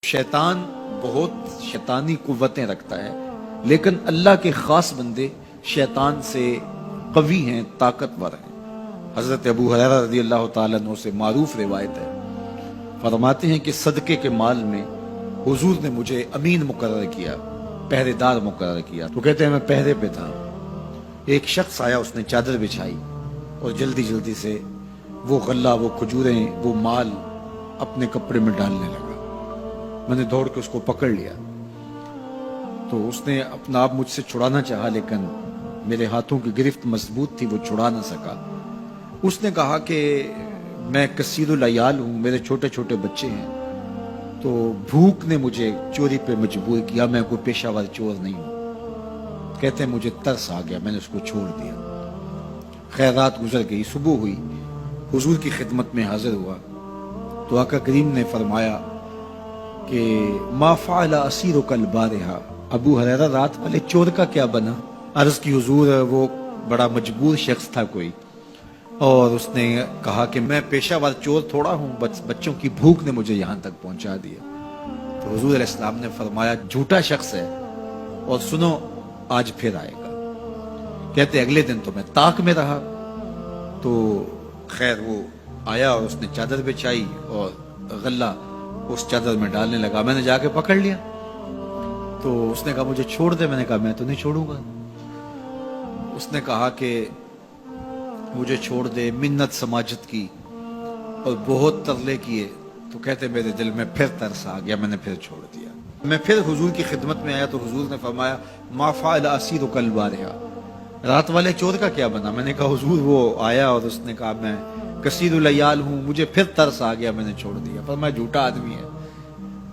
شیطان بہت شیطانی قوتیں رکھتا ہے، لیکن اللہ کے خاص بندے شیطان سے قوی ہیں، طاقتور ہیں۔ حضرت ابو ہریرہ رضی اللہ تعالیٰ عنہ سے معروف روایت ہے، فرماتے ہیں کہ صدقے کے مال میں حضور نے مجھے امین مقرر کیا، پہرے دار مقرر کیا۔ تو کہتے ہیں میں پہرے پہ تھا، ایک شخص آیا، اس نے چادر بچھائی اور جلدی جلدی سے وہ غلہ، وہ کھجوریں، وہ مال اپنے کپڑے میں ڈالنے لگا۔ میں نے دوڑ کے اس کو پکڑ لیا، تو اس نے اپنا آپ مجھ سے چھڑانا چاہا، لیکن میرے ہاتھوں کی گرفت مضبوط تھی، وہ چھڑا نہ سکا۔ اس نے کہا کہ میں کثیر العیال ہوں، میرے چھوٹے چھوٹے بچے ہیں، تو بھوک نے مجھے چوری پہ مجبور کیا، میں کوئی پیشہ ور چور نہیں ہوں۔ کہتے ہیں مجھے ترس آ گیا، میں نے اس کو چھوڑ دیا۔ خیر رات گزر گئی، صبح ہوئی، حضور کی خدمت میں حاضر ہوا تو آقا کریم نے فرمایا کہ ما فعل اسیرک البارحہ، ابو ہریرہ رات والے چور کا کیا بنا؟ عرض کی حضور وہ بڑا مجبور شخص تھا کوئی، اور اس نے کہا کہ میں پیشہ ور چور تھوڑا ہوں، بچوں کی بھوک نے مجھے یہاں تک پہنچا دیا۔ تو حضور علیہ السلام نے فرمایا جھوٹا شخص ہے، اور سنو آج پھر آئے گا۔ کہتے اگلے دن تو میں طاق میں رہا، تو خیر وہ آیا اور اس نے چادر بچھائی اور غلہ اس چادر میں ڈالنے لگا۔ میں نے جا کے پکڑ لیا، تو اس نے کہا مجھے چھوڑ دے۔ میں نے کہا میں تو نہیں چھوڑوں گا۔ اس نے کہا کہ مجھے چھوڑ دے، منت سماجت کی اور بہت ترلے کیے، تو کہتے میرے دل میں پھر ترس آ گیا، میں نے پھر چھوڑ دیا۔ میں پھر حضور کی خدمت میں آیا تو حضور نے فرمایا ما فعل اسیرک البارحہ، رات والے چور کا کیا بنا؟ میں نے کہا حضور وہ آیا اور اس نے کہا میں کثیر العیال ہوں، مجھے پھر ترس آ گیا، میں نے چھوڑ دیا۔ فرمایا جھوٹا آدمی ہے،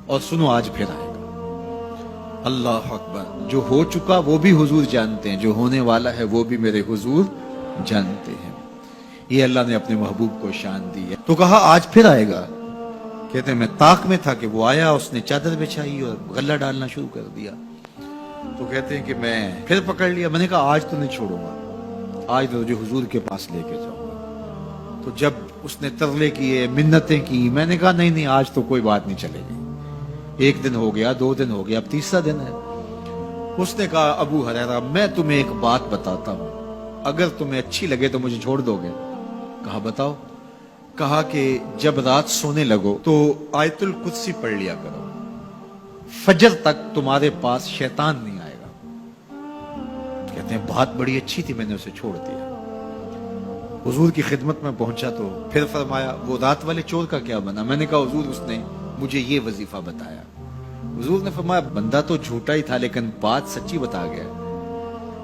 اور سنو آج پھر آئے گا۔ اللہ اکبر! جو ہو چکا وہ بھی حضور جانتے ہیں، جو ہونے والا ہے وہ بھی میرے حضور جانتے ہیں۔ یہ اللہ نے اپنے محبوب کو شان دی ہے۔ تو کہا آج پھر آئے گا۔ کہتے ہیں میں طاق میں تھا کہ وہ آیا، اس نے چادر بچھائی اور غلہ ڈالنا شروع کر دیا۔ تو کہتے ہیں کہ میں پھر پکڑ لیا۔ میں نے کہا آج تو نہیں چھوڑوں گا، آج تو جو حضور کے پاس لے کے جاؤں گا۔ تو جب اس نے ترلے کیے، منتیں کی، میں نے کہا نہیں نہیں آج تو کوئی بات نہیں چلے گی۔ ایک دن ہو گیا، 2 دن ہو گیا، اب تیسرا دن ہے۔ اس نے کہا ابو ہریرہ میں تمہیں ایک بات بتاتا ہوں، اگر تمہیں اچھی لگے تو مجھے چھوڑ دو گے؟ کہا بتاؤ۔ کہا کہ جب رات سونے لگو تو آیت الکرسی پڑھ لیا کرو، فجر تک تمہارے پاس شیطان نہیں آئے گا۔ کہتے ہیں بات بڑی اچھی تھی، میں نے اسے چھوڑ دیا۔ حضور کی خدمت میں پہنچا تو پھر فرمایا وہ رات والے چور کا کیا بنا؟ میں نے کہا حضور اس نے مجھے یہ وظیفہ بتایا۔ حضور نے فرمایا بندہ تو جھوٹا ہی تھا، لیکن بات سچی بتا گیا۔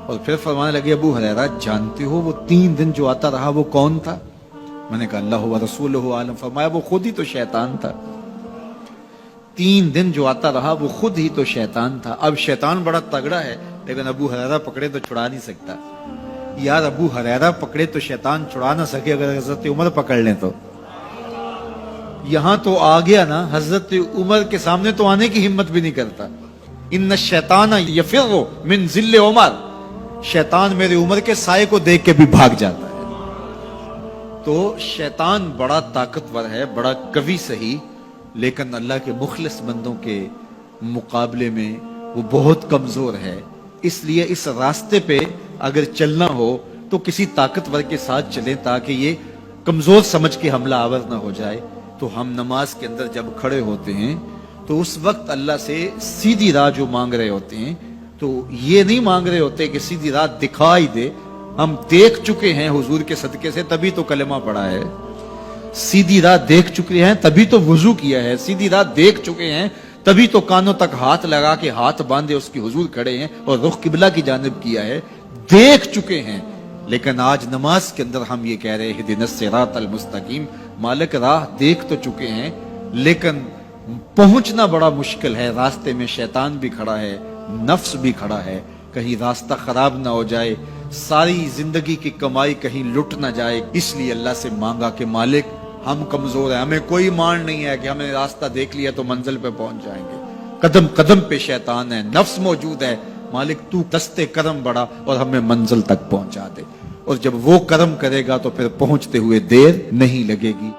اور پھر فرمانے لگے ابو ہریرہ جانتے ہو وہ 3 دن جو آتا رہا وہ کون تھا؟ میں نے کہا اللہ و رسولہ عالم۔ فرمایا وہ خود ہی تو شیطان تھا۔ 3 دن جو آتا رہا وہ خود ہی تو شیطان تھا۔ اب شیطان بڑا تگڑا ہے، لیکن ابو ہریرہ پکڑے تو چھڑا نہیں سکتا۔ یار ابو ہریرہ پکڑے تو شیطان چھڑا نہ سکے، اگر حضرت عمر پکڑ لیں تو یہاں تو آ گیا نا، حضرت عمر کے سامنے تو آنے کی ہمت بھی نہیں کرتا۔ ان الشیطان یفر من ظل عمر، شیطان میرے عمر کے سائے کو دیکھ کے بھی بھاگ جاتا ہے۔ تو شیطان بڑا طاقتور ہے، بڑا قوی صحیح، لیکن اللہ کے مخلص بندوں کے مقابلے میں وہ بہت کمزور ہے۔ اس لیے اس راستے پہ اگر چلنا ہو تو کسی طاقتور کے ساتھ چلیں، تاکہ یہ کمزور سمجھ کے حملہ آور نہ ہو جائے۔ تو ہم نماز کے اندر جب کھڑے ہوتے ہیں تو اس وقت اللہ سے سیدھی راہ جو مانگ رہے ہوتے ہیں، تو یہ نہیں مانگ رہے ہوتے کہ سیدھی راہ دکھائی دے۔ ہم دیکھ چکے ہیں حضور کے صدقے سے، تبھی تو کلمہ پڑھا ہے۔ سیدھی راہ دیکھ چکے ہیں تبھی تو وضو کیا ہے۔ سیدھی راہ دیکھ چکے ہیں تبھی تو کانوں تک ہاتھ لگا کے ہاتھ باندھے اس کی حضور کھڑے ہیں اور رخ قبلہ کی جانب کیا ہے۔ دیکھ چکے ہیں، لیکن آج نماز کے اندر ہم یہ کہہ رہے ہیں اہدنا الصراط المستقیم، مالک راہ دیکھ تو چکے ہیں لیکن پہنچنا بڑا مشکل ہے۔ راستے میں شیطان بھی کھڑا ہے، نفس بھی کھڑا ہے، کہیں راستہ خراب نہ ہو جائے، ساری زندگی کی کمائی کہیں لٹ نہ جائے۔ اس لیے اللہ سے مانگا کہ مالک ہم کمزور ہیں، ہمیں کوئی مان نہیں ہے کہ ہمیں راستہ دیکھ لیا تو منزل پہ پہنچ جائیں گے۔ قدم قدم پہ شیطان ہے، نفس موجود ہے، مالک تو دستے کرم بڑھا اور ہمیں منزل تک پہنچا دے۔ اور جب وہ کرم کرے گا تو پھر پہنچتے ہوئے دیر نہیں لگے گی۔